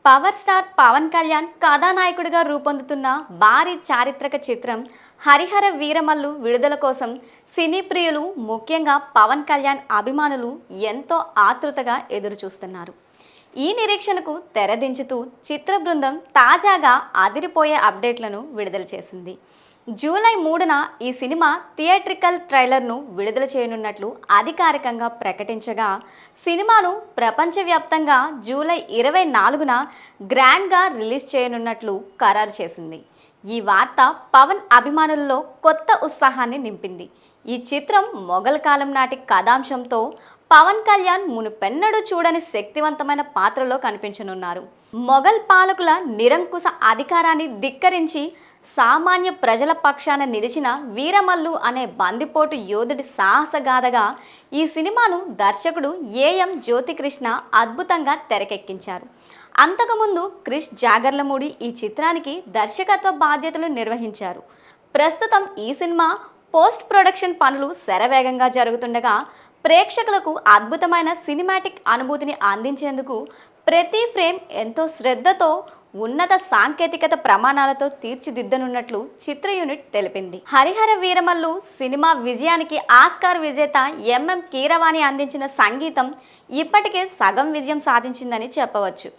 Power star Pawan Kalyan కథానాయకుడిగా రూపొందుతున్న భారీ చారిత్రక చిత్రం హరిహర వీరమల్లు విడుదల కోసం సినీ ప్రియులు ముఖ్యంగా పవన్ కళ్యాణ్ అభిమానులు ఎంతో ఆతృతగా ఎదురుచూస్తున్నారు. ఈ నిరీక్షణకు తెరదించుతూ చిత్ర బృందం తాజాగా అదిరిపోయే అప్డేట్లను విడుదల చేసింది. జూలై 3న ఈ సినిమా థియేట్రికల్ ట్రైలర్ను విడుదల చేయనున్నట్లు అధికారికంగా ప్రకటించగా, సినిమాను ప్రపంచవ్యాప్తంగా జూలై 24న గ్రాండ్గా రిలీజ్ చేయనున్నట్లు ఖరారు చేసింది. ఈ వార్త పవన్ అభిమానులలో కొత్త ఉత్సాహాన్ని నింపింది. ఈ చిత్రం మొఘల్ కాలం నాటి కథాంశంతో పవన్ కళ్యాణ్ మునుపెన్నడూ చూడని శక్తివంతమైన పాత్రలో కనిపించనున్నారు. మొఘల్ పాలకుల నిరంకుశ అధికారాన్ని ధిక్కరించి సామాన్య ప్రజల పక్షాన నిలిచిన వీరమల్లు అనే బందిపోటు యోధుడి సాహసగాథగా ఈ సినిమాను దర్శకుడు ఏఎం జ్యోతికృష్ణ అద్భుతంగా తెరకెక్కించారు. అంతకుముందు క్రిష్ జాగర్లమూడి ఈ చిత్రానికి దర్శకత్వ బాధ్యతలు నిర్వహించారు. ప్రస్తుతం ఈ సినిమా పోస్ట్ ప్రొడక్షన్ పనులు శరవేగంగా జరుగుతుండగా, ప్రేక్షకులకు అద్భుతమైన సినిమాటిక్ అనుభూతిని అందించేందుకు ప్రతి ఫ్రేమ్ ఎంతో శ్రద్ధతో ఉన్నత సాంకేతికత ప్రమాణాలతో తీర్చిదిద్దనున్నట్లు చిత్ర యూనిట్ తెలిపింది. హరిహర వీరమల్లు సినిమా విజయానికి ఆస్కార్ విజేత ఎంఎం కీరవాణి అందించిన సంగీతం ఇప్పటికే సగం విజయం సాధించిందని చెప్పవచ్చు.